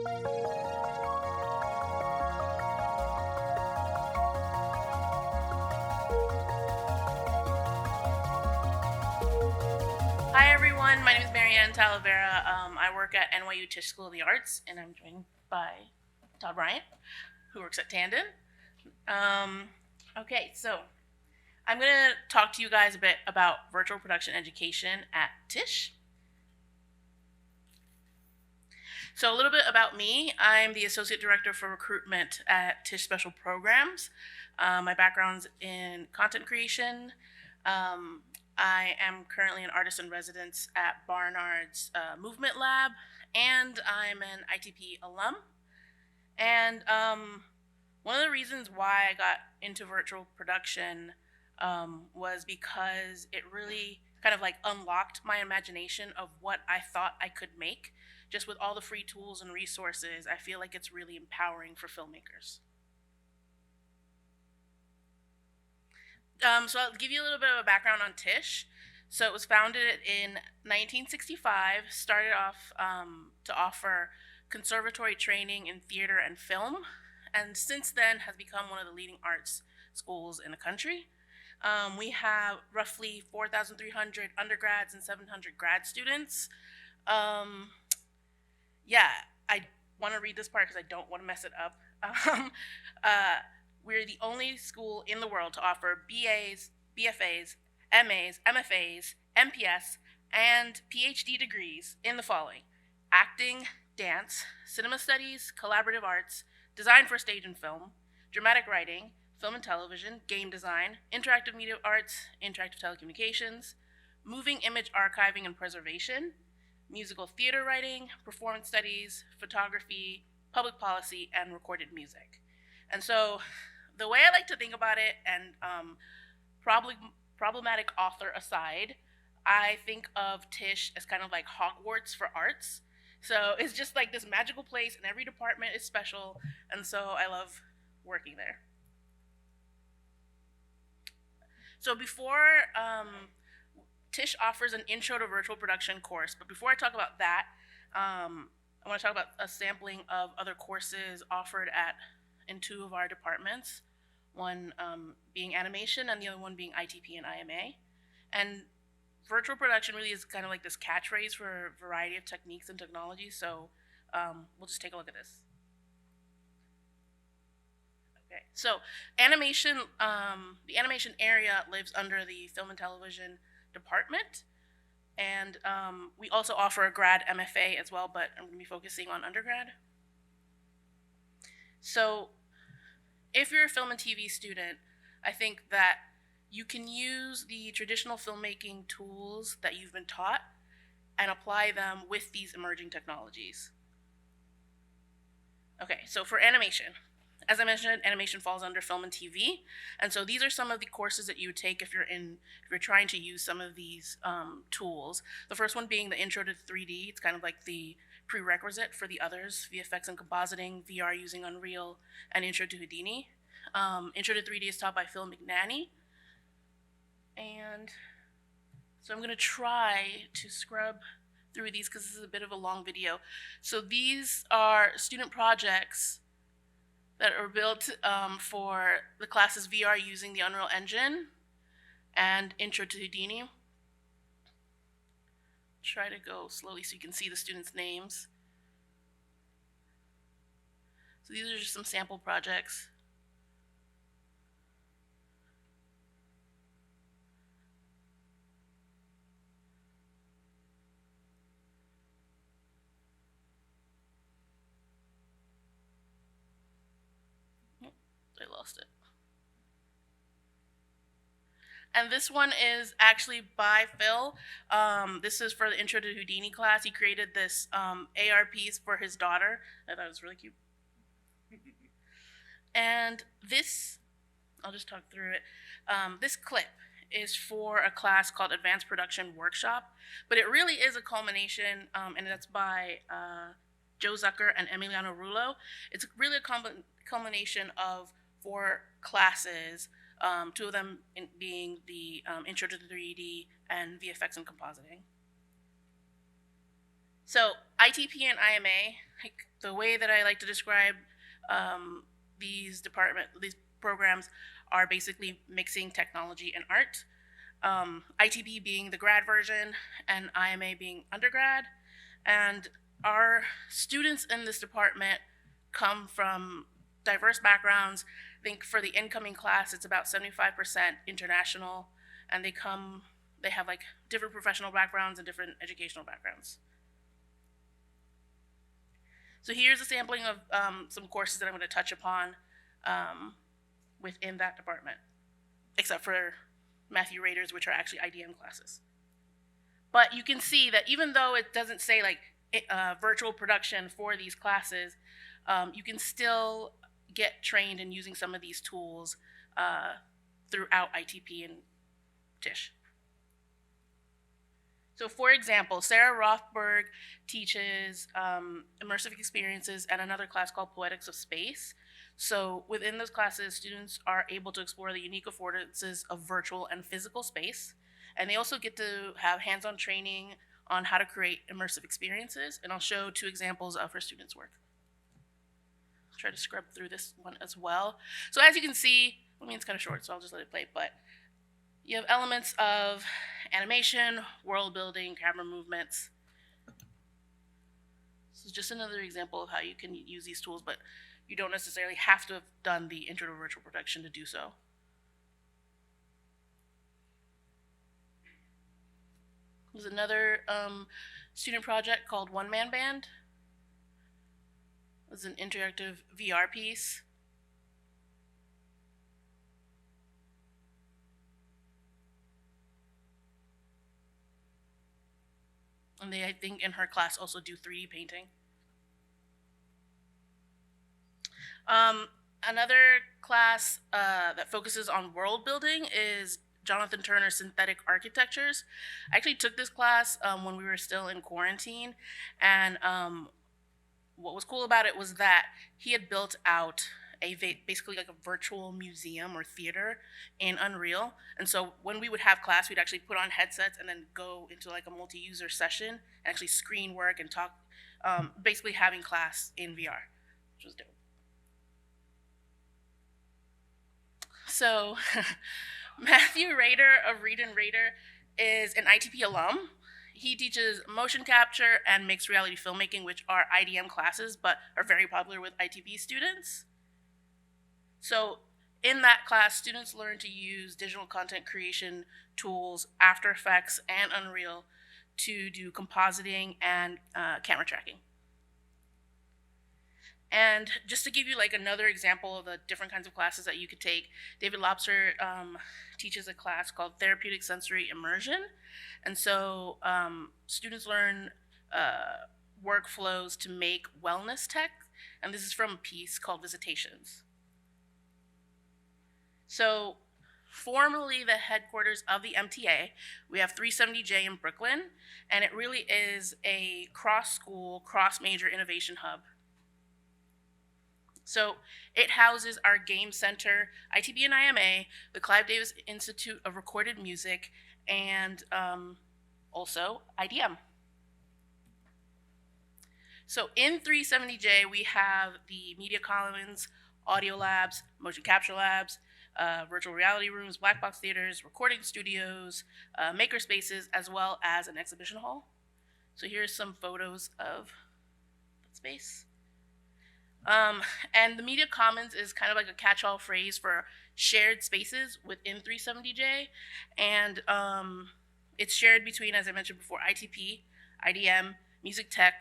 Hi everyone, my name is MaryAnn Talavera. I work at NYU Tisch School of the Arts, and I'm joined by Todd Bryant, who works at Tandon. Okay, so I'm going to talk to you guys a bit about virtual production education at Tisch. So a little bit about me. I'm the Associate Director for Recruitment at Tisch Special Programs. My background's in content creation. I am currently an artist in residence at Barnard's Movement Lab, and I'm an ITP alum. And one of the reasons why I got into virtual production was because it really kind of like unlocked my imagination of what I thought I could make. Just with all the free tools and resources, I feel like it's really empowering for filmmakers. So I'll give you a little bit of a background on Tisch. So it was founded in 1965, started off to offer conservatory training in theater and film, and since then has become one of the leading arts schools in the country. We have roughly 4,300 undergrads and 700 grad students. Yeah, I want to read this part because I don't want to mess it up. We're the only school in the world to offer BAs, BFAs, MAs, MFAs, MPS, and PhD degrees in the following: acting, dance, cinema studies, collaborative arts, design for stage and film, dramatic writing, film and television, game design, interactive media arts, interactive telecommunications, moving image archiving and preservation, musical theater writing, performance studies, photography, public policy, and recorded music. And so the way I like to think about it, and problematic author aside, I think of Tisch as kind of like Hogwarts for arts. So it's just like this magical place, and every department is special, and so I love working there. So before, Tisch offers an intro to virtual production course, but before I talk about that, I want to talk about a sampling of other courses offered in two of our departments, one being animation and the other one being ITP and IMA. And virtual production really is kind of like this catchphrase for a variety of techniques and technologies, so we'll just take a look at this. Okay, so animation, the animation area lives under the film and television department, and we also offer a grad MFA as well, but I'm going to be focusing on undergrad. So if you're a film and TV student, I think that you can use the traditional filmmaking tools that you've been taught and apply them with these emerging technologies. Okay, so for animation, as I mentioned, animation falls under film and TV, and so these are some of the courses that you would take if you're trying to use some of these tools. The first one being the Intro to 3D. It's kind of like the prerequisite for the others: VFX and compositing, VR using Unreal, and Intro to Houdini. Intro to 3D is taught by Phil McNanny, and so I'm going to try to scrub through these because this is a bit of a long video. So these are student projects that are built for the classes VR using the Unreal Engine and Intro to Houdini. Try to go slowly so you can see the students' names. So these are just some sample projects. I lost it. And this one is actually by Phil. This is for the Intro to Houdini class. He created this AR piece for his daughter. I thought it was really cute. And this, I'll just talk through it. This clip is for a class called Advanced Production Workshop, but it really is a culmination, and that's by Joe Zucker and Emiliano Rulo. It's really a culmination of 4 classes, 2 of them being the Intro to 3D and VFX and compositing. So ITP and IMA, like the way that I like to describe these programs are basically mixing technology and art. ITP being the grad version and IMA being undergrad. And our students in this department come from diverse backgrounds. I think for the incoming class, it's about 75% international, and they have like different professional backgrounds and different educational backgrounds. So here's a sampling of some courses that I'm going to touch upon within that department, except for Matthew Rader's, which are actually IDM classes. But you can see that even though it doesn't say like virtual production for these classes, you can still get trained in using some of these tools throughout ITP and Tisch. So for example, Sarah Rothberg teaches immersive experiences at another class called Poetics of Space. So within those classes, students are able to explore the unique affordances of virtual and physical space. And they also get to have hands-on training on how to create immersive experiences. And I'll show 2 examples of her students' work. I'll try to scrub through this one as well. So as you can see, I mean, it's kind of short, so I'll just let it play, but you have elements of animation, world building, camera movements. This is just another example of how you can use these tools, but you don't necessarily have to have done the intro to virtual production to do so. There's another student project called One Man Band. It's an interactive VR piece. And they, I think, in her class also do 3D painting. Another class that focuses on world building is Jonathan Turner's Synthetic Architectures. I actually took this class when we were still in quarantine, and what was cool about it was that he had built out basically like a virtual museum or theater in Unreal. And so when we would have class, we'd actually put on headsets and then go into like a multi-user session and actually screen work and talk, basically having class in VR, which was dope. So Matthew Rader of Reed and Rader is an ITP alum. He teaches motion capture and mixed reality filmmaking, which are IDM classes, but are very popular with ITP students. So in that class, students learn to use digital content creation tools, After Effects and Unreal, to do compositing and camera tracking. And just to give you like another example of the different kinds of classes that you could take, David Lobster teaches a class called Therapeutic Sensory Immersion. And so students learn workflows to make wellness tech. And this is from a piece called Visitations. So formerly the headquarters of the MTA, we have 370J in Brooklyn, and it really is a cross-school, cross-major innovation hub. So it houses our Game Center, ITB and IMA, the Clive Davis Institute of Recorded Music, and also IDM. So in 370J, we have the Media Commons, audio labs, motion capture labs, virtual reality rooms, black box theaters, recording studios, maker spaces, as well as an exhibition hall. So here's some photos of that space. And the Media Commons is kind of like a catch-all phrase for shared spaces within 370J. And it's shared between, as I mentioned before, ITP, IDM, Music Tech,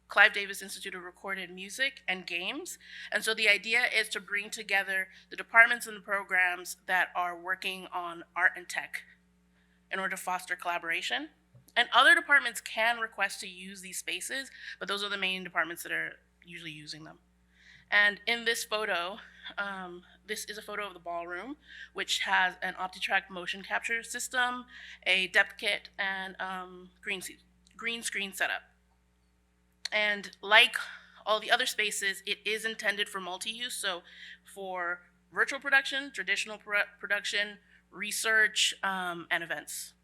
Clive Davis Institute of Recorded Music, and Games. And so the idea is to bring together the departments and the programs that are working on art and tech in order to foster collaboration. And other departments can request to use these spaces, but those are the main departments that are usually using them. And in this photo, this is a photo of the ballroom, which has an OptiTrack motion capture system, a depth kit, and green screen setup. And like all the other spaces, it is intended for multi-use, so for virtual production, traditional production, research, and events.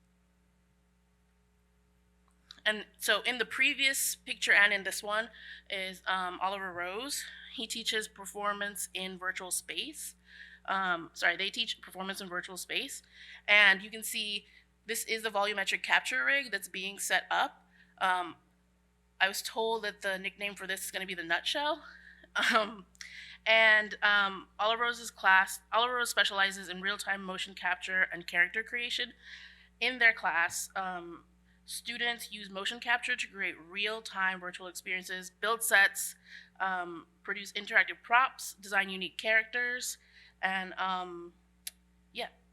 And so in the previous picture and in this one is Oliver Rose. He teaches performance in virtual space. They teach performance in virtual space. And you can see this is the volumetric capture rig that's being set up. I was told that the nickname for this is going to be the nutshell. Oliver Rose specializes in real-time motion capture and character creation. In their class, students use motion capture to create real-time virtual experiences, build sets, produce interactive props, design unique characters, and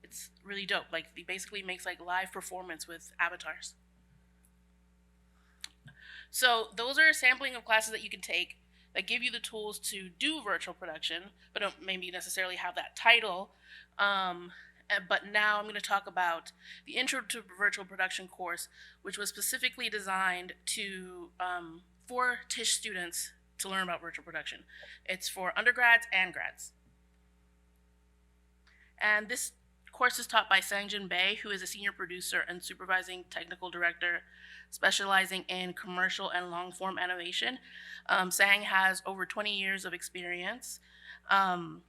it's really dope. Like, he basically makes like live performance with avatars. So those are a sampling of classes that you can take that give you the tools to do virtual production, but don't maybe necessarily have that title. But now I'm going to talk about the Intro to Virtual Production course, which was specifically designed for Tisch students to learn about virtual production. It's for undergrads and grads. And this course is taught by Sangjin Bae, who is a senior producer and supervising technical director specializing in commercial and long-form animation. Sang has over 20 years of experience. And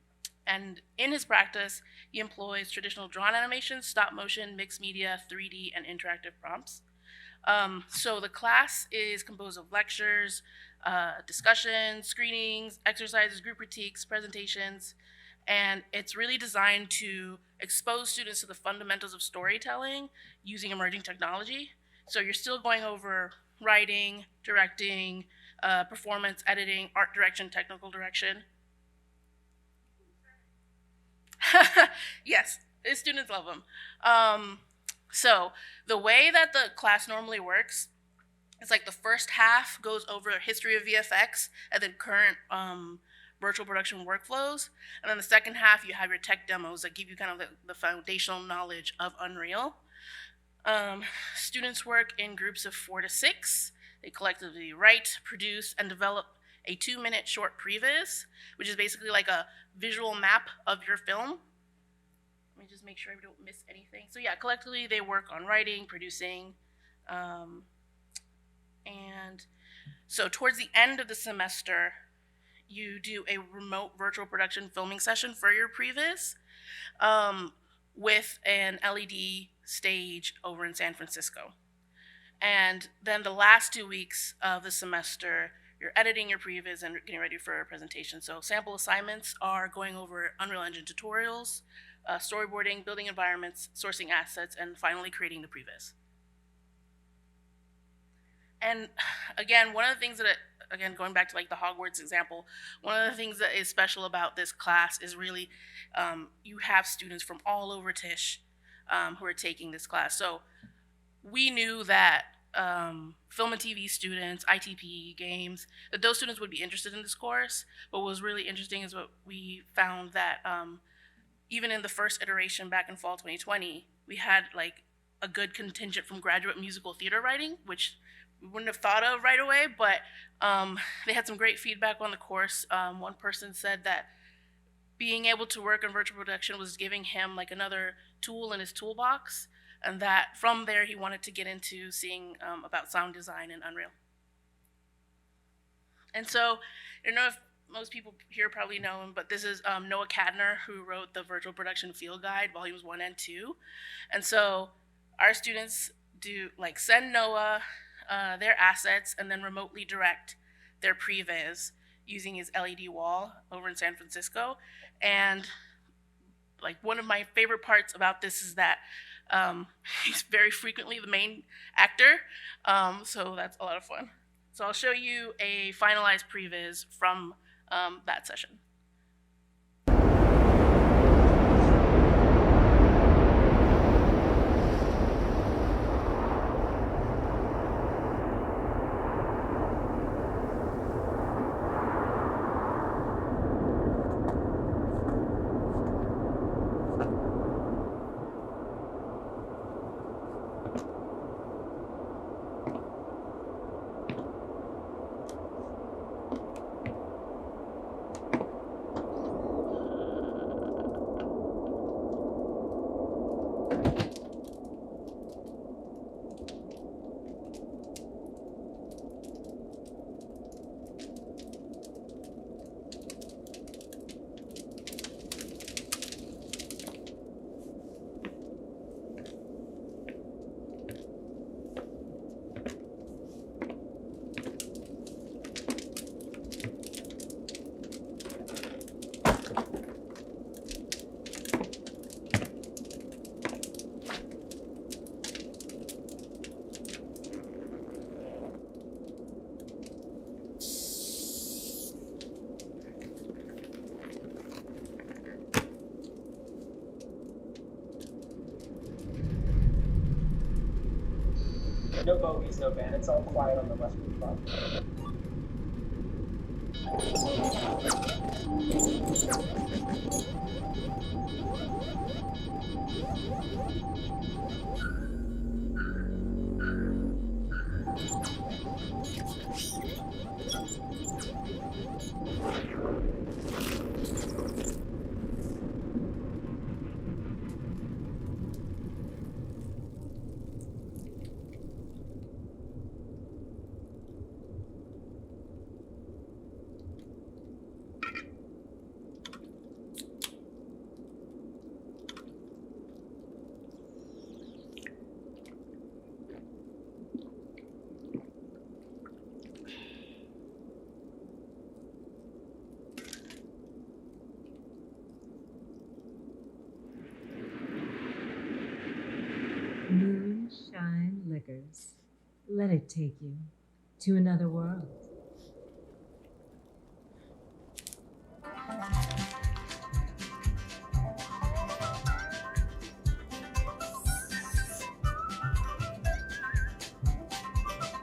in his practice, he employs traditional drawn animation, stop motion, mixed media, 3D, and interactive prompts. So the class is composed of lectures, discussions, screenings, exercises, group critiques, presentations, and it's really designed to expose students to the fundamentals of storytelling using emerging technology. So you're still going over writing, directing, performance, editing, art direction, technical direction. Yes, the students love them. So the way that the class normally works, it's like the first half goes over history of VFX and then current virtual production workflows. And then the second half, you have your tech demos that give you kind of the foundational knowledge of Unreal. Students work in groups of 4 to 6. They collectively write, produce, and develop a 2-minute short previs, which is basically like a visual map of your film. Let me just make sure I don't miss anything. So yeah, collectively they work on writing, producing, and so towards the end of the semester, you do a remote virtual production filming session for your previs with an LED stage over in San Francisco. And then the last 2 weeks of the semester, you're editing your previs and getting ready for a presentation. So sample assignments are going over Unreal Engine tutorials, storyboarding, building environments, sourcing assets, and finally creating the previs. And again, one of the things that, going back to like the Hogwarts example, one of the things that is special about this class is really you have students from all over Tisch who are taking this class. So we knew that film and TV students, ITP, games, that those students would be interested in this course. But what was really interesting is what we found that even in the first iteration back in fall 2020, we had like a good contingent from graduate musical theater writing, which we wouldn't have thought of right away, but they had some great feedback on the course. One person said that being able to work in virtual production was giving him like another tool in his toolbox, and that from there he wanted to get into seeing about sound design in Unreal. And so, I don't know if most people here probably know him, but this is Noah Cadner, who wrote the Virtual Production Field Guide, Volumes 1 and 2. And so our students do like send Noah their assets and then remotely direct their previs using his LED wall over in San Francisco. And like one of my favorite parts about this is that he's very frequently the main actor, so that's a lot of fun. So I'll show you a finalized previs from that session. No bogeys, no band. It's all quiet on the Westwood Front. Moonshine Liquors. Let it take you to another world. So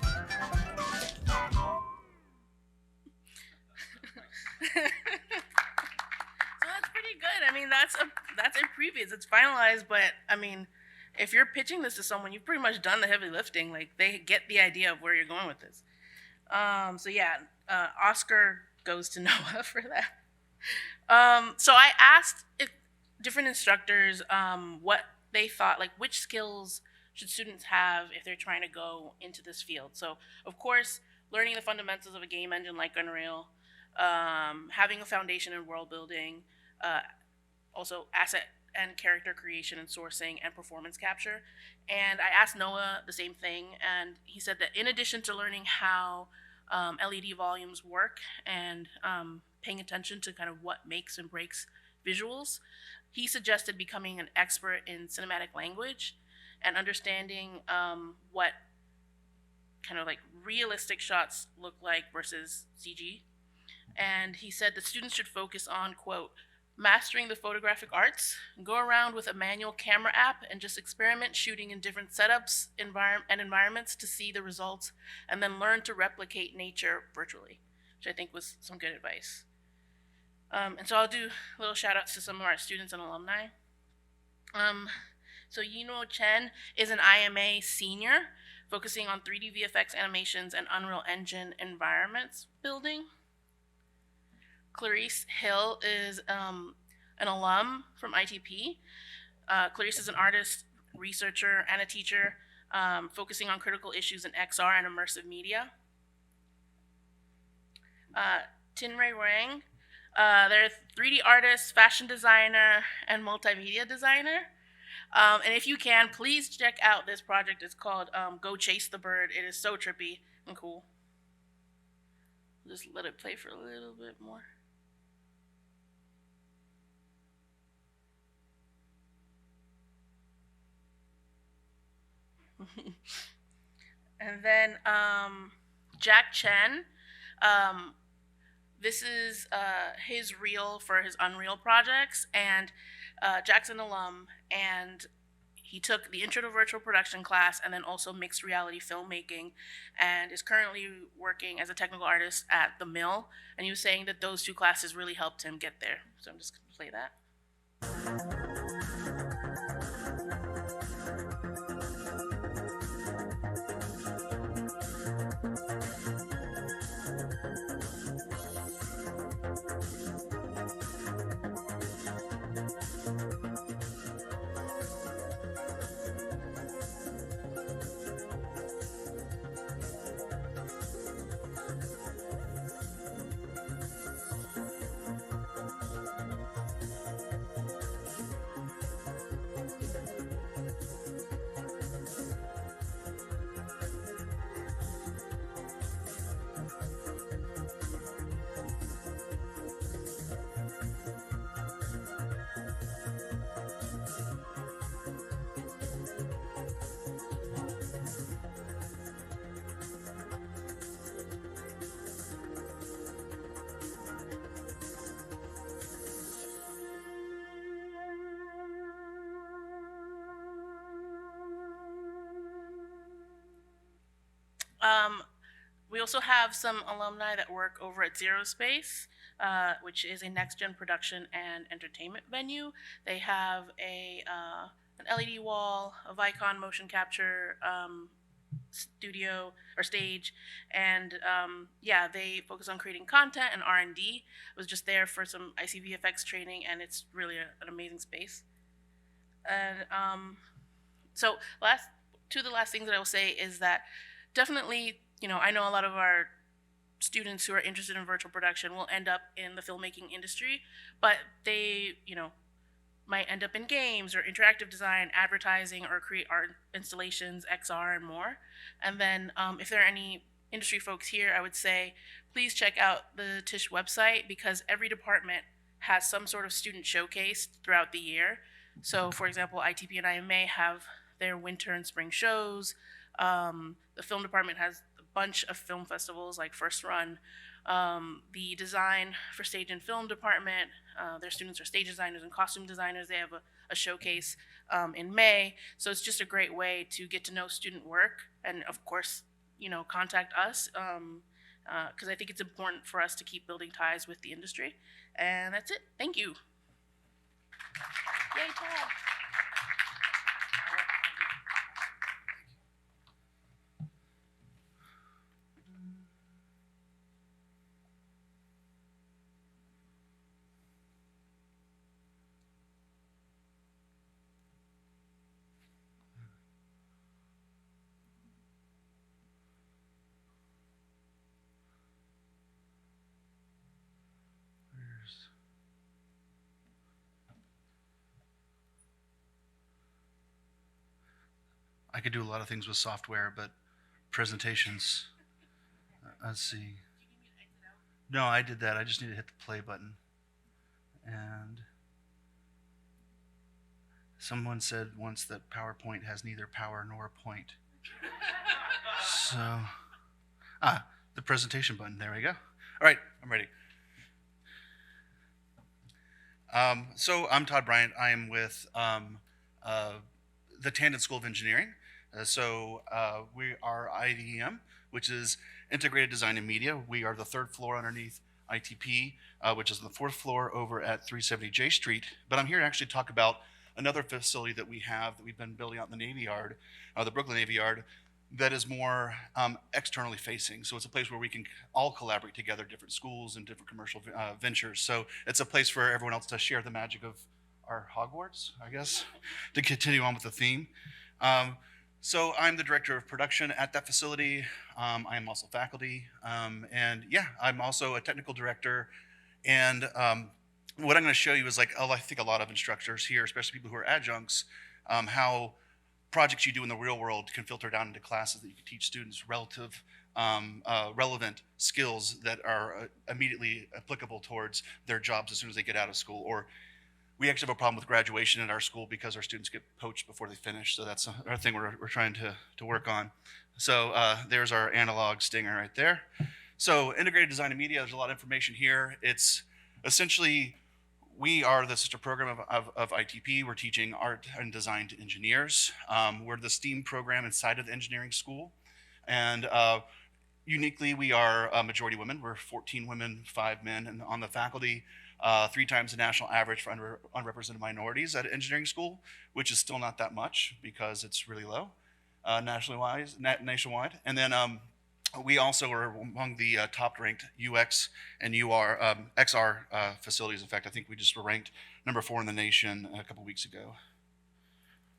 that's pretty good. I mean, that's a previous. It's finalized, but I mean, if you're pitching this to someone, you've pretty much done the heavy lifting. Like they get the idea of where you're going with this. So yeah, Oscar goes to Noah for that. So I asked different instructors what they thought, like which skills should students have if they're trying to go into this field. So of course, learning the fundamentals of a game engine like Unreal, having a foundation in world building, uh, also asset and character creation and sourcing and performance capture. And I asked Noah the same thing, and he said that in addition to learning how LED volumes work and paying attention to kind of what makes and breaks visuals, he suggested becoming an expert in cinematic language and understanding what kind of like realistic shots look like versus CG. And he said that students should focus on, quote, mastering the photographic arts, go around with a manual camera app and just experiment shooting in different setups and environments to see the results, and then learn to replicate nature virtually, which I think was some good advice. And so I'll do little shout outs to some of our students and alumni. So Yino Chen is an IMA senior, focusing on 3D VFX animations and Unreal Engine environments building. Clarice Hill is an alum from ITP. Clarice is an artist, researcher, and a teacher, focusing on critical issues in XR and immersive media. Tinrei Wang, they're a 3D artist, fashion designer, and multimedia designer. And if you can, please check out this project. It's called Go Chase the Bird. It is so trippy and cool. Just let it play for a little bit more. And then Jack Chen, this is his reel for his Unreal projects, and Jack's an alum, and he took the Intro to Virtual Production class and then also mixed reality filmmaking, and is currently working as a technical artist at the Mill. And he was saying that those two classes really helped him get there. So I'm just going to play that. We also have some alumni that work over at Zero Space, which is a next-gen production and entertainment venue. They have an LED wall, a Vicon motion capture studio or stage, and yeah, they focus on creating content and R&D. I was just there for some ICVFX training, and it's really an amazing space. And so the last things that I will say is that definitely, I know a lot of our students who are interested in virtual production will end up in the filmmaking industry, but they, might end up in games or interactive design, advertising, or create art installations, XR, and more. And then if there are any industry folks here, I would say please check out the Tisch website, because every department has some sort of student showcase throughout the year. So for example, ITP and IMA have their winter and spring shows. The film department has a bunch of film festivals like First Run. The design for stage and film department, their students are stage designers and costume designers. They have a showcase in May. So it's just a great way to get to know student work, and of course, contact us, because I think it's important for us to keep building ties with the industry. And that's it. Thank you. Yay, Todd. I could do a lot of things with software, but presentations, let's see. No, I did that. I just need to hit the play button. And someone said once that PowerPoint has neither power nor point. So, the presentation button. There we go. All right, I'm ready. So I'm Todd Bryant. I am with the Tandon School of Engineering. We are IDEM, which is Integrated Design and Media. We are the third floor underneath ITP, which is the fourth floor over at 370 J Street. But I'm here to actually talk about another facility that we have that we've been building out in the Navy Yard, the Brooklyn Navy Yard, that is more externally facing. So it's a place where we can all collaborate together, different schools and different commercial ventures. So it's a place for everyone else to share the magic of our Hogwarts, I guess, to continue on with the theme. So I'm the director of production at that facility. I am also faculty. And yeah, I'm also a technical director. And what I'm going to show you is I think a lot of instructors here, especially people who are adjuncts, how projects you do in the real world can filter down into classes that you can teach students relevant skills that are immediately applicable towards their jobs as soon as they get out of school. Or we actually have a problem with graduation at our school because our students get poached before they finish. So that's our thing we're trying to work on. So there's our analog stinger right there. So integrated design and media, there's a lot of information here. It's essentially, we are the sister program of ITP. We're teaching art and design to engineers. We're the STEAM program inside of the engineering school. And uniquely, we are a majority women. We're 14 women, 5 men, and on the faculty, 3 times the national average for unrepresented minorities at engineering school, which is still not that much because it's really low nationwide. And then we also are among the top-ranked UX and XR facilities. In fact, I think we just were ranked number 4 in the nation a couple weeks ago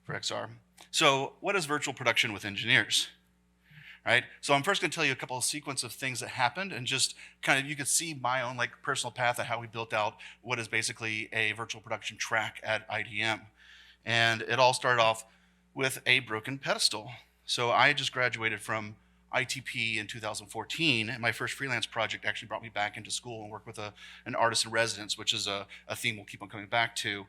for XR. So what is virtual production with engineers? Right? So I'm first going to tell you a couple of sequence of things that happened, and just kind of you could see my own personal path of how we built out what is basically a virtual production track at IDM. And it all started off with a broken pedestal. So I just graduated from ITP in 2014, and my first freelance project actually brought me back into school and worked with an artist in residence, which is a theme we'll keep on coming back to.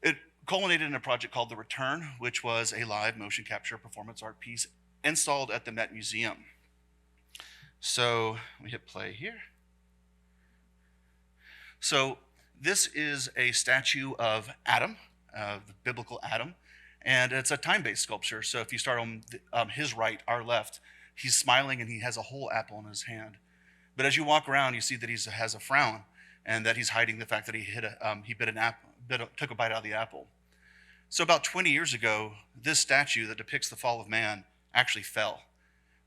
It culminated in a project called The Return, which was a live motion capture performance art piece installed at the Met Museum. So let me hit play here. So this is a statue of Adam, the biblical Adam, and it's a time-based sculpture. So if you start on his right, our left, he's smiling and he has a whole apple in his hand. But as you walk around, you see that he has a frown, and that he's hiding the fact that he bit an apple, took a bite out of the apple. So about 20 years ago, this statue that depicts the fall of man actually fell.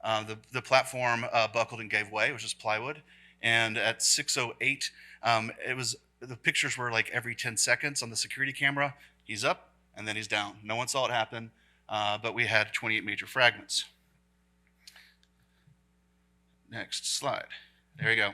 The platform buckled and gave way. It was just plywood. And at 6:08, the pictures were like every 10 seconds on the security camera. He's up and then he's down. No one saw it happen, but we had 28 major fragments. Next slide. There you go.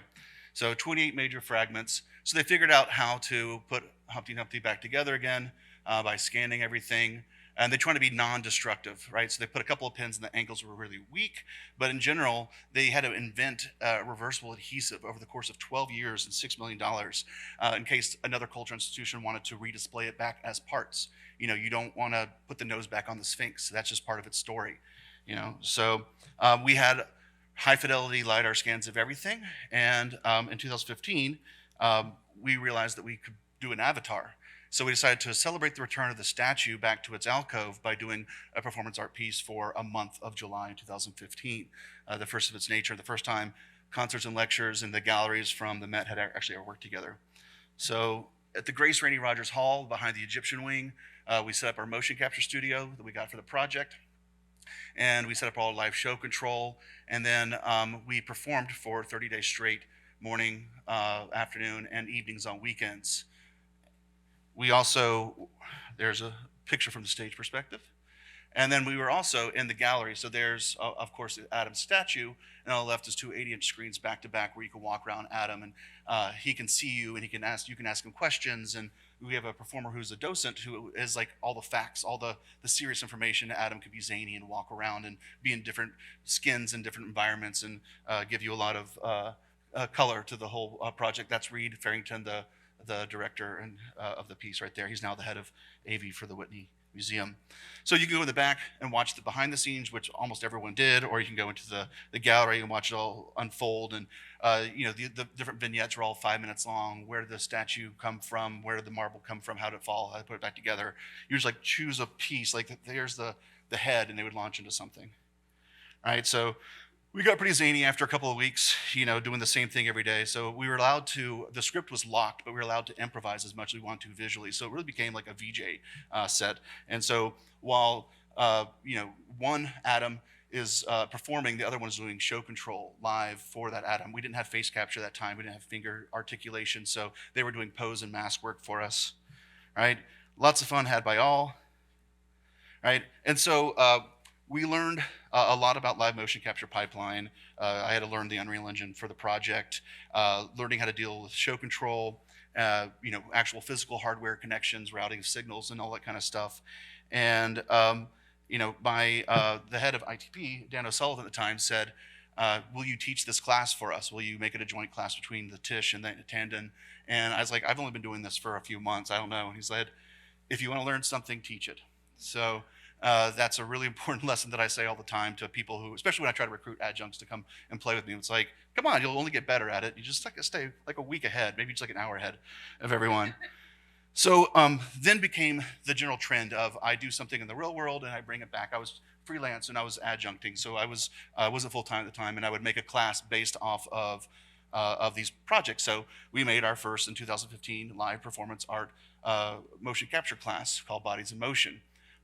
So 28 major fragments. So they figured out how to put Humpty Dumpty back together again by scanning everything. And they try to be non-destructive, right? So they put a couple of pins and the angles were really weak. But in general, they had to invent reversible adhesive over the course of 12 years and $6 million in case another cultural institution wanted to redisplay it back as parts. You know, you don't want to put the nose back on the Sphinx. That's just part of its story, you know? So we had high fidelity LiDAR scans of everything. And in 2015, we realized that we could do an avatar. So we decided to celebrate the return of the statue back to its alcove by doing a performance art piece for a month of July in 2015, the first of its nature, the first time concerts and lectures in the galleries from the Met had actually ever worked together. So at the Grace Rainey Rogers Hall behind the Egyptian wing, we set up our motion capture studio that we got for the project. And we set up all live show control. And then we performed for 30 days straight, morning, afternoon, and evenings on weekends. We also, there's a picture from the stage perspective. And then we were also in the gallery. So there's, of course, Adam's statue. And on the left is two 80-inch screens back to back where you can walk around Adam and he can see you and you can ask him questions. And we have a performer who's a docent who is like all the facts, all the serious information. Adam could be zany and walk around and be in different skins and different environments and give you a lot of color to the whole project. That's Reed Farrington, the director and, of the piece right there. He's now the head of AV for the Whitney Museum. So you can go in the back and watch the behind the scenes, which almost everyone did, or you can go into the gallery and watch it all unfold. And you know, the different vignettes are all 5 minutes long. Where did the statue come from? Where did the marble come from? How did it fall? How did I put it back together? You just like choose a piece, like there's the head, and they would launch into something. All right, so we got pretty zany after a couple of weeks, you know, doing the same thing every day. So we were allowed to, the script was locked, but we were allowed to improvise as much as we wanted to visually. So it really became like a VJ set. And so while, you know, one Adam is performing, the other one is doing show control live for that Adam. We didn't have face capture that time. We didn't have finger articulation. So they were doing pose and mask work for us, right? Lots of fun had by all, right? And so, we learned a lot about live motion capture pipeline. I had to learn the Unreal Engine for the project, learning how to deal with show control, you know, actual physical hardware connections, routing of signals, and all that kind of stuff. And you know, the head of ITP, Dan O'Sullivan at the time, said, "Will you teach this class for us? Will you make it a joint class between the Tisch and the Tandon?" And I was like, "I've only been doing this for a few months. I don't know." And he said, "If you want to learn something, teach it." So. That's a really important lesson that I say all the time to people who, especially when I try to recruit adjuncts to come and play with me. It's like, come on, you'll only get better at it. You just like to stay like a week ahead, maybe just like an hour ahead of everyone. So then became the general trend of I do something in the real world and I bring it back. I was freelance and I was adjuncting, so I wasn't full time at the time, and I would make a class based off of these projects. So we made our first in 2015 live performance art motion capture class called Bodies in Motion.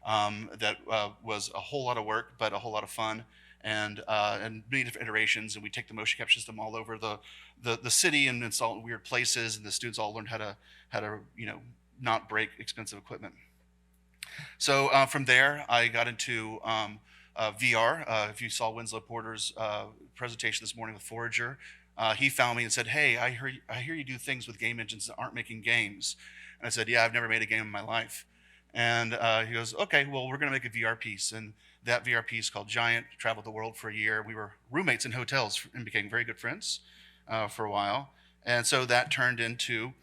That was a whole lot of work, but a whole lot of fun, and many different iterations. And we take the motion capture system all over the city and install it in weird places. And the students all learned how to you know, not break expensive equipment. So from there, I got into VR. If you saw Winslow Porter's presentation this morning with Forager, he found me and said, "Hey, I hear you do things with game engines that aren't making games." And I said, "Yeah, I've never made a game in my life." And he goes, "Okay, well, we're going to make a VR piece." And that VR piece called Giant traveled the world for a year. We were roommates in hotels and became very good friends for a while. And so that turned into,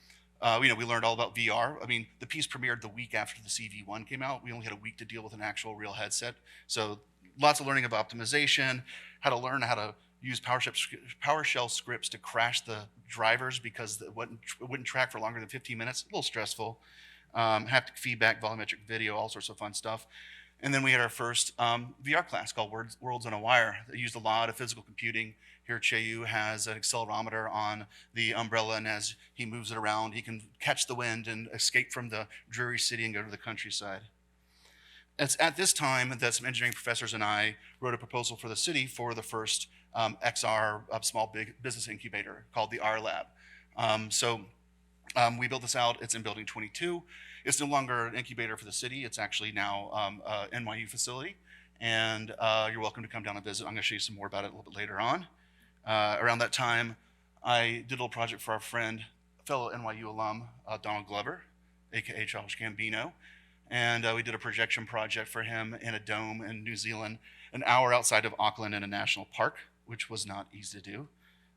you know, we learned all about VR. I mean, the piece premiered the week after the CV1 came out. We only had a week to deal with an actual real headset. So lots of learning about optimization, how to learn how to use PowerShell scripts to crash the drivers because it wouldn't track for longer than 15 minutes. A little stressful. Haptic feedback, volumetric video, all sorts of fun stuff. And then we had our first VR class called Worlds on a Wire that used a lot of physical computing. Here, Chayu has an accelerometer on the umbrella, and as he moves it around, he can catch the wind and escape from the dreary city and go to the countryside. It's at this time that some engineering professors and I wrote a proposal for the city for the first XR small big business incubator called the R Lab. We built this out. It's in building 22. It's no longer an incubator for the city. It's actually now a NYU facility. And you're welcome to come down and visit. I'm going to show you some more about it a little bit later on. Around that time, I did a little project for our friend, fellow NYU alum, Donald Glover, AKA Charles Gambino. And we did a projection project for him in a dome in New Zealand, an hour outside of Auckland in a national park, which was not easy to do,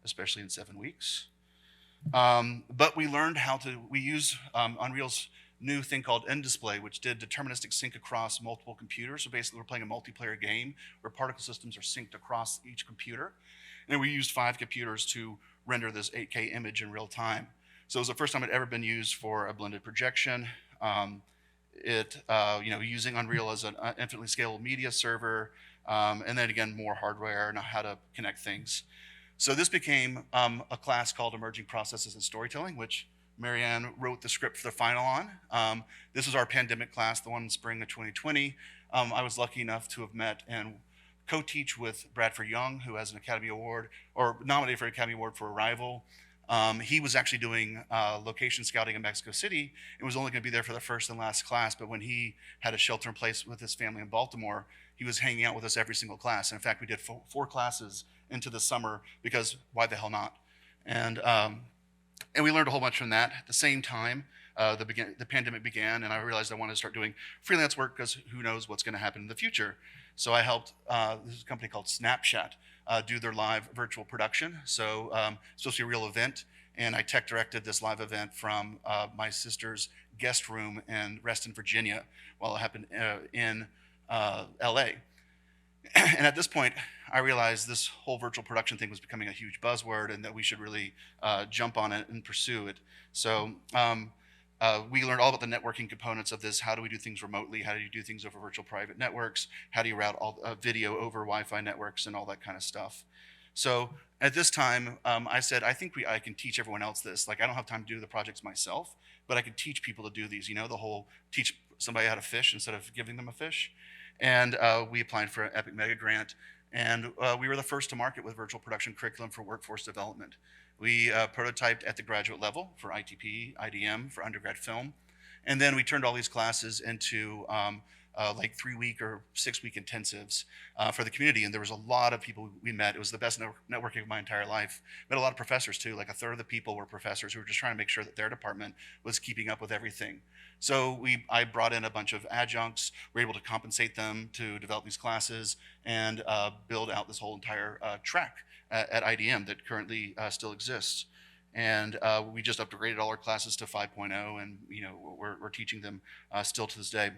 especially in 7 weeks. But we learned we used Unreal's new thing called N-Display, which did deterministic sync across multiple computers. So basically we're playing a multiplayer game where particle systems are synced across each computer. And we used 5 computers to render this 8K image in real time. So it was the first time it had ever been used for a blended projection. Using Unreal as an infinitely scalable media server, and then again, more hardware and how to connect things. So this became a class called Emerging Processes in Storytelling, which MaryAnn wrote the script for the final on. This was our pandemic class, the one in spring of 2020. I was lucky enough to have met and co-teach with Bradford Young, who has an Academy Award, or nominated for an Academy Award for Arrival. He was actually doing location scouting in Mexico City and was only going to be there for the first and last class. But when he had a shelter in place with his family in Baltimore, he was hanging out with us every single class. And in fact, we did 4 classes into the summer because why the hell not? And we learned a whole bunch from that. At the same time, the pandemic began, and I realized I wanted to start doing freelance work because who knows what's going to happen in the future. So I helped this is a company called Snapchat do their live virtual production. So it's supposed to be a real event, and I tech directed this live event from my sister's guest room in Reston, Virginia, while it happened in LA. And at this point, I realized this whole virtual production thing was becoming a huge buzzword and that we should really jump on it and pursue it. So we learned all about the networking components of this. How do we do things remotely? How do you do things over virtual private networks? How do you route all video over Wi-Fi networks and all that kind of stuff? So at this time, I said, I think I can teach everyone else this. Like, I don't have time to do the projects myself, but I can teach people to do these. You know, the whole teach somebody how to fish instead of giving them a fish. And we applied for an EPIC Mega Grant, and we were the first to market with virtual production curriculum for workforce development. We prototyped at the graduate level for ITP, IDM, for undergrad film. And then we turned all these classes into like 3-week or 6-week intensives for the community. And there was a lot of people we met. It was the best networking of my entire life. Met a lot of professors too. Like 1/3 of the people were professors who were just trying to make sure that their department was keeping up with everything. So I brought in a bunch of adjuncts. We were able to compensate them to develop these classes and build out this whole entire track at IDM that currently still exists. And we just upgraded all our classes to 5.0, and we're teaching them still to this day.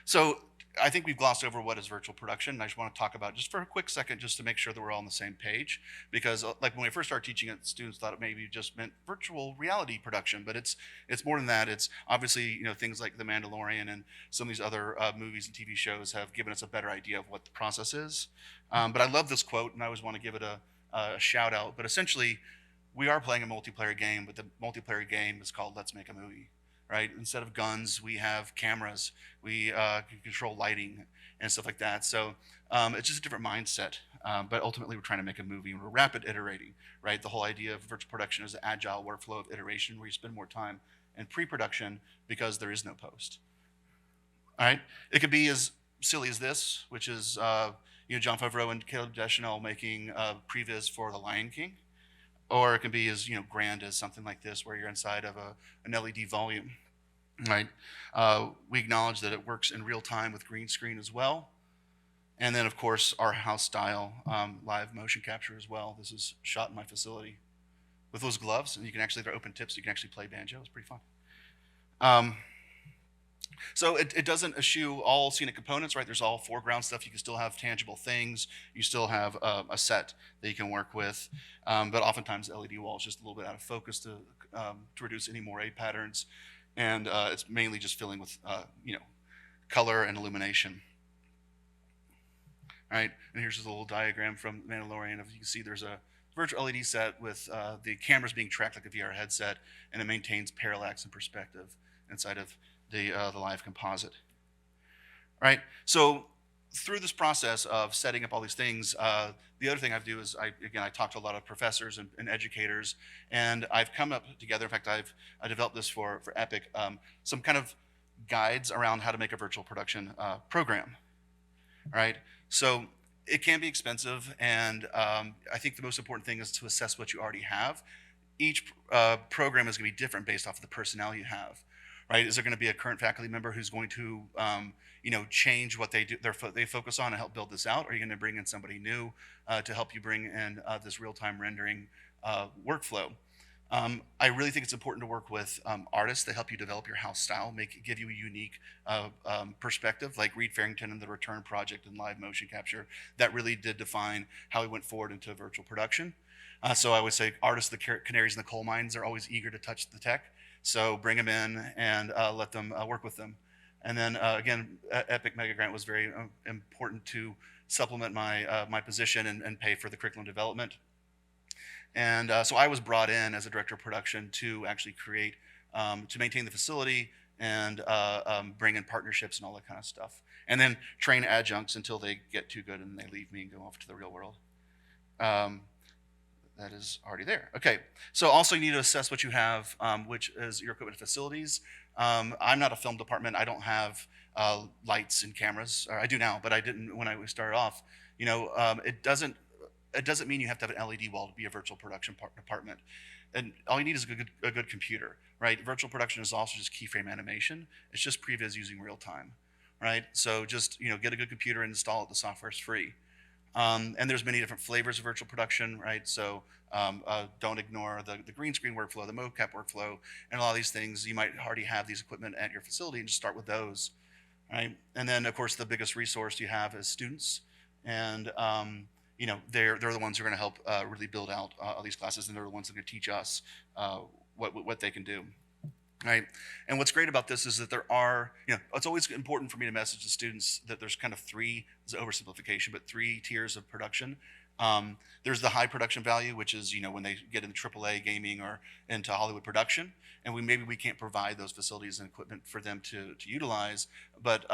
So I think we've glossed over what is virtual production. And I just want to talk about just for a quick second, just to make sure that we're all on the same page. Because like when we first started teaching it, students thought it maybe just meant virtual reality production, but it's more than that. It's obviously, things like The Mandalorian and some of these other movies and TV shows have given us a better idea of what the process is. But I love this quote, and I always want to give it a shout out. But essentially, we are playing a multiplayer game, but the multiplayer game is called Let's Make a Movie. Right? Instead of guns, we have cameras. We can control lighting and stuff like that. So it's just a different mindset. But ultimately, we're trying to make a movie, and we're rapid iterating. Right? The whole idea of virtual production is an agile workflow of iteration where you spend more time in pre-production because there is no post. All right? It could be as silly as this, which is Jon Favreau and Caleb Deschanel making previs for The Lion King. Or it can be as grand as something like this, where you're inside of an LED volume, right? We acknowledge that it works in real time with green screen as well, and then of course our house style live motion capture as well. This is shot in my facility with those gloves, and they're open tips. So you can actually play banjo. It's pretty fun. So it doesn't eschew all scenic components, right? There's all foreground stuff. You can still have tangible things. You still have a set that you can work with. But oftentimes the LED wall is just a little bit out of focus to reduce any moire patterns. And it's mainly just filling with, color and illumination. All right, and here's just a little diagram from Mandalorian. If you can see, there's a virtual LED set with the cameras being tracked like a VR headset, and it maintains parallax and perspective inside of the live composite. All right, so through this process of setting up all these things, the other thing I do is I talk to a lot of professors and educators, and I've come up together. In fact, I developed this for Epic, some kind of guides around how to make a virtual production program. All right, so it can be expensive, and I think the most important thing is to assess what you already have. Each program is going to be different based off of the personnel you have. Right? Is there going to be a current faculty member who's going to, change what they do, they focus on and help build this out? Or are you going to bring in somebody new to help you bring in this real-time rendering workflow? I really think it's important to work with artists that help you develop your house style, give you a unique perspective, like Reed Farrington and the Return Project and live motion capture. That really did define how we went forward into virtual production. So I would say artists, the canaries in the coal mines, are always eager to touch the tech. So bring them in and let them work with them. And then again, Epic Mega Grant was very important to supplement my position and pay for the curriculum development. And so I was brought in as a director of production to actually create, to maintain the facility and bring in partnerships and all that kind of stuff. And then train adjuncts until they get too good and they leave me and go off to the real world. That is already there. Okay, so also you need to assess what you have, which is your equipment and facilities. I'm not a film department. I don't have lights and cameras. Or I do now, but I didn't when I started off. It doesn't mean you have to have an LED wall to be a virtual production department. And all you need is a good computer, right? Virtual production is also just keyframe animation. It's just previs using real time, right? So just get a good computer and install it. The software is free. And there's many different flavors of virtual production, right? So don't ignore the green screen workflow, the mocap workflow, and a lot of these things. You might already have these equipment at your facility and just start with those, right? And then, of course, the biggest resource you have is students. And, they're the ones who are going to help really build out all these classes, and they're the ones that are going to teach us what they can do. Right. And what's great about this is that there are, it's always important for me to message the students that there's kind of three, it's an oversimplification, but three tiers of production. There's the high production value, which is, when they get into AAA gaming or into Hollywood production, and maybe we can't provide those facilities and equipment for them to utilize, but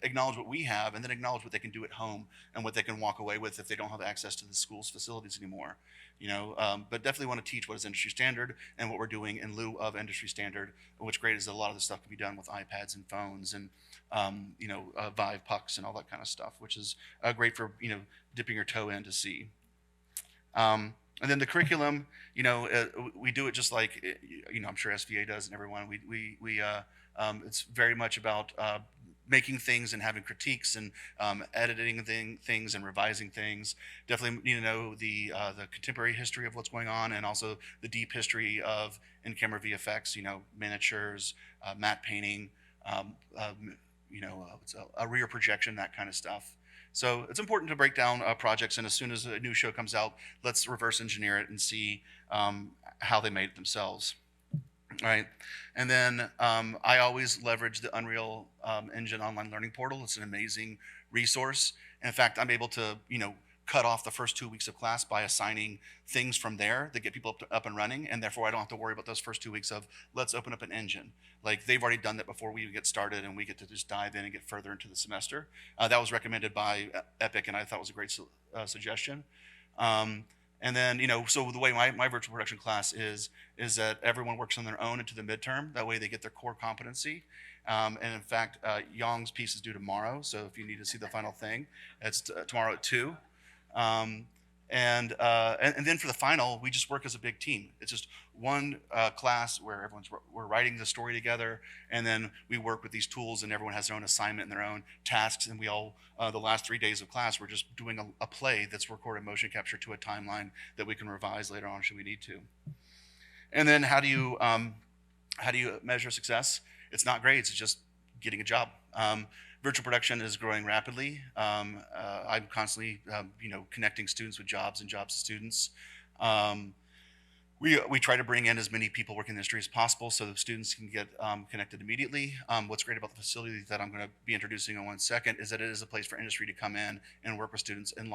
acknowledge what we have and then acknowledge what they can do at home and what they can walk away with if they don't have access to the school's facilities anymore. But definitely want to teach what is industry standard and what we're doing in lieu of industry standard. What's great is that a lot of this stuff can be done with iPads and phones and, Vive pucks and all that kind of stuff, which is great for, dipping your toe in to see. And then the curriculum, we do it just like, I'm sure SVA does and everyone. It's very much about making things and having critiques and editing things and revising things. Definitely need to know the contemporary history of what's going on, and also the deep history of in-camera VFX, miniatures, matte painting, a rear projection, that kind of stuff. So it's important to break down projects, and as soon as a new show comes out, let's reverse engineer it and see how they made it themselves. All right, and then I always leverage the Unreal Engine online learning portal. It's an amazing resource. And in fact, I'm able to, cut off the first 2 weeks of class by assigning things from there that get people up and running, and therefore I don't have to worry about those first 2 weeks of let's open up an engine. Like they've already done that before we even get started, and we get to just dive in and get further into the semester. That was recommended by Epic, and I thought was a great suggestion. And then, so the way my virtual production class is that everyone works on their own into the midterm. That way they get their core competency. And in fact, Yong's piece is due tomorrow. So if you need to see the final thing, it's tomorrow at 2. And then for the final, we just work as a big team. It's just one class where we're writing the story together, and then we work with these tools, and everyone has their own assignment and their own tasks. And we all, the last 3 days of class, we're just doing a play that's recorded motion capture to a timeline that we can revise later on should we need to. And then how do you measure success? It's not grades. It's just getting a job. Virtual production is growing rapidly. I'm constantly, connecting students with jobs and jobs to students. We try to bring in as many people working in the industry as possible so the students can get connected immediately. What's great about the facility that I'm going to be introducing in 1 second is that it is a place for industry to come in and work with students in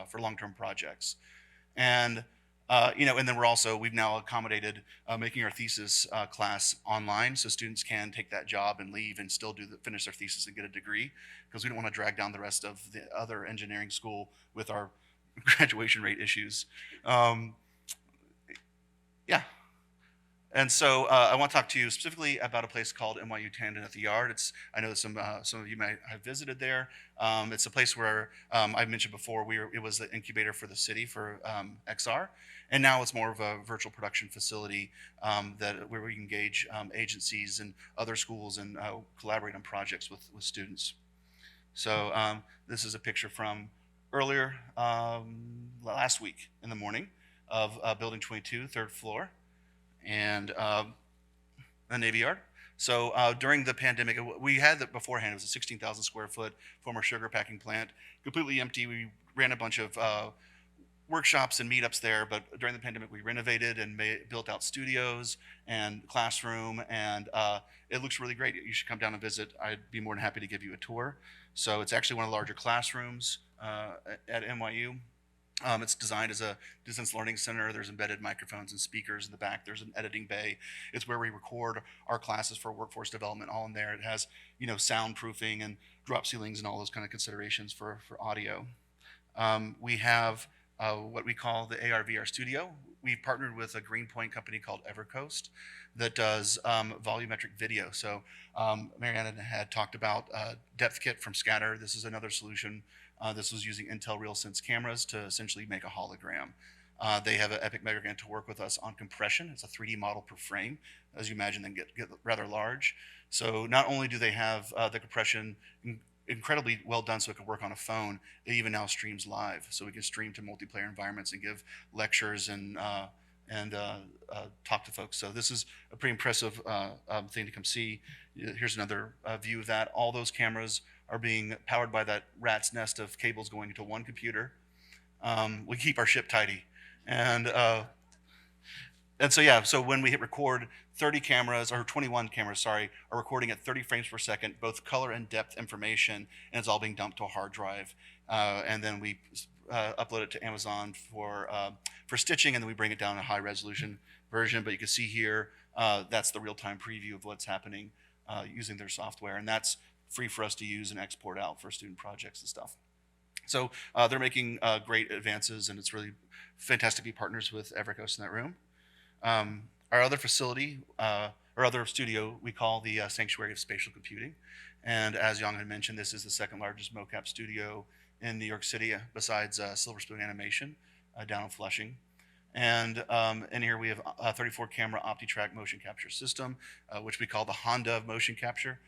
for long-term projects. And and then we've now accommodated making our thesis class online, so students can take that job and leave and still finish their thesis and get a degree, because we don't want to drag down the rest of the other engineering school with our graduation rate issues. Yeah. And so I want to talk to you specifically about a place called NYU Tandon at the Yard. I know that some of you might have visited there. It's a place where I mentioned before it was the incubator for the city for XR, and now it's more of a virtual production facility where we engage agencies and other schools and collaborate on projects with students. So this is a picture from earlier last week in the morning of Building 22, 3rd floor, and the Navy Yard. So during the pandemic, we had that beforehand. It was a 16,000 square foot former sugar packing plant, completely empty. We ran a bunch of workshops and meetups there, but during the pandemic, we renovated and built out studios and classroom, and it looks really great. You should come down and visit. I'd be more than happy to give you a tour. So it's actually one of the larger classrooms at NYU. It's designed as a distance learning center. There's embedded microphones and speakers in the back. There's an editing bay. It's where we record our classes for workforce development, all in there. It has, soundproofing and drop ceilings and all those kind of considerations for audio. We have what we call the AR/VR studio. We've partnered with a Greenpoint company called EverCoast that does volumetric video. So MaryAnn had talked about Depth Kit from Scatter. This is another solution. This was using Intel RealSense cameras to essentially make a hologram. They have an Epic Megagrant to work with us on compression. It's a 3D model per frame. As you imagine, they get rather large. So not only do they have the compression incredibly well done so it can work on a phone, it even now streams live. So we can stream to multiplayer environments and give lectures and talk to folks. So this is a pretty impressive thing to come see. Here's another view of that. All those cameras are being powered by that rat's nest of cables going into one computer. We keep our ship tidy. And so when we hit record, 21 cameras, are recording at 30 frames per second, both color and depth information, and it's all being dumped to a hard drive. And then we upload it to Amazon for stitching, and then we bring it down to a high resolution version. But you can see here, that's the real-time preview of what's happening using their software. And that's free for us to use and export out for student projects and stuff. So they're making great advances, and it's really fantastic to be partners with EverCoast in that room. Our other facility, our other studio, we call the Sanctuary of Spatial Computing. And as Young had mentioned, this is the second largest mocap studio in New York City, besides Silver Spoon Animation down in Flushing. And in here we have a 34 camera OptiTrack motion capture system, which we call the Honda of motion capture.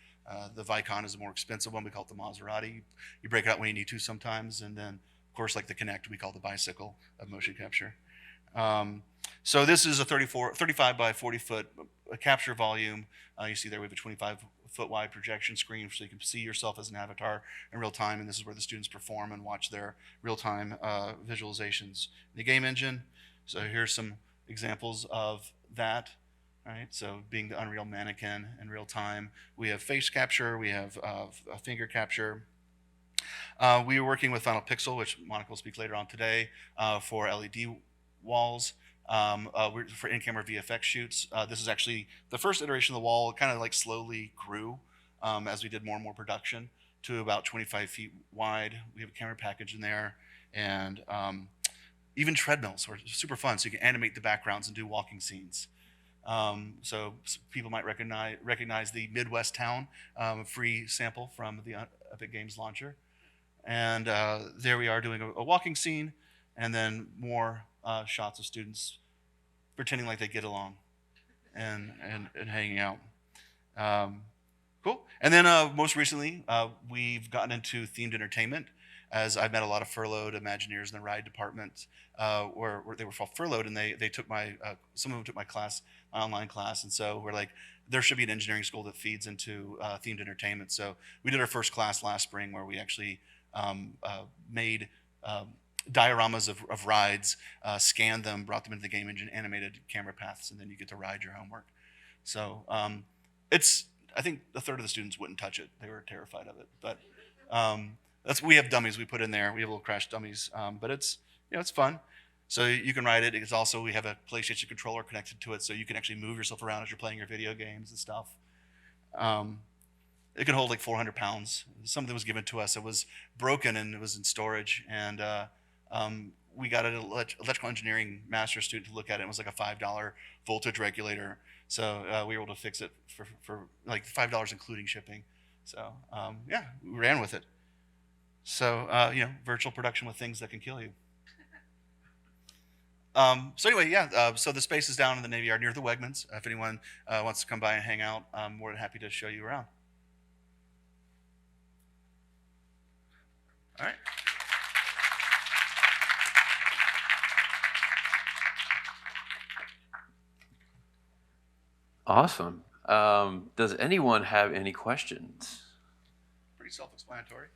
The Vicon is a more expensive one. We call it the Maserati. You break it out when you need to sometimes. And then, of course, like the Kinect, we call the bicycle of motion capture. So this is a 35 by 40 foot capture volume. You see there we have a 25 foot wide projection screen so you can see yourself as an avatar in real time. And this is where the students perform and watch their real time visualizations. The game engine. So here's some examples of that. All right, so being the Unreal Mannequin in real time. We have face capture, we have finger capture. We are working with Final Pixel, which Monica will speak later on today, for LED walls, for in-camera VFX shoots. This is actually the first iteration of the wall. It kind of like slowly grew as we did more and more production to about 25 feet wide. We have a camera package in there, and even treadmills are super fun, so you can animate the backgrounds and do walking scenes. So people might recognize the Midwest Town free sample from the Epic Games launcher. And there we are doing a walking scene, and then more shots of students pretending like they get along and hanging out. Cool. And then most recently, we've gotten into themed entertainment, as I've met a lot of furloughed Imagineers in the ride department, where they were furloughed, and they took some of them took my class, my online class, and so we're like, there should be an engineering school that feeds into themed entertainment. So we did our first class last spring where we actually made dioramas of rides, scanned them, brought them into the game engine, animated camera paths, and then you get to ride your homework. So I think a third of the students wouldn't touch it. They were terrified of it. But we have dummies we put in there. We have little crash dummies, but it's fun. So you can ride it. It's also, we have a PlayStation controller connected to it, so you can actually move yourself around as you're playing your video games and stuff. It can hold like 400 pounds. Something was given to us. It was broken and it was in storage. And we got an electrical engineering master's student to look at it. It was like a $5 voltage regulator. So we were able to fix it for like $5 including shipping. So yeah, we ran with it. So virtual production with things that can kill you. So anyway, yeah, so the space is down in the Navy Yard near the Wegmans. If anyone wants to come by and hang out, I'm more than happy to show you around. All right. Awesome. Does anyone have any questions? Pretty self-explanatory.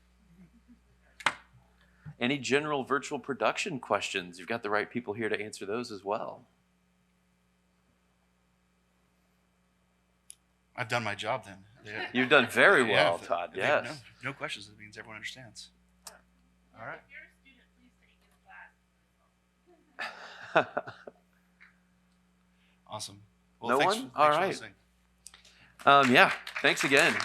Any general virtual production questions? You've got the right people here to answer those as well. I've done my job then. Yeah. You've done very well, Yeah, Todd. I think Yes. No questions. It means everyone understands. All right. If you're a student, please take this class. Awesome. Well, No thanks, one? thanks All for right. listening. Yeah. Thanks again.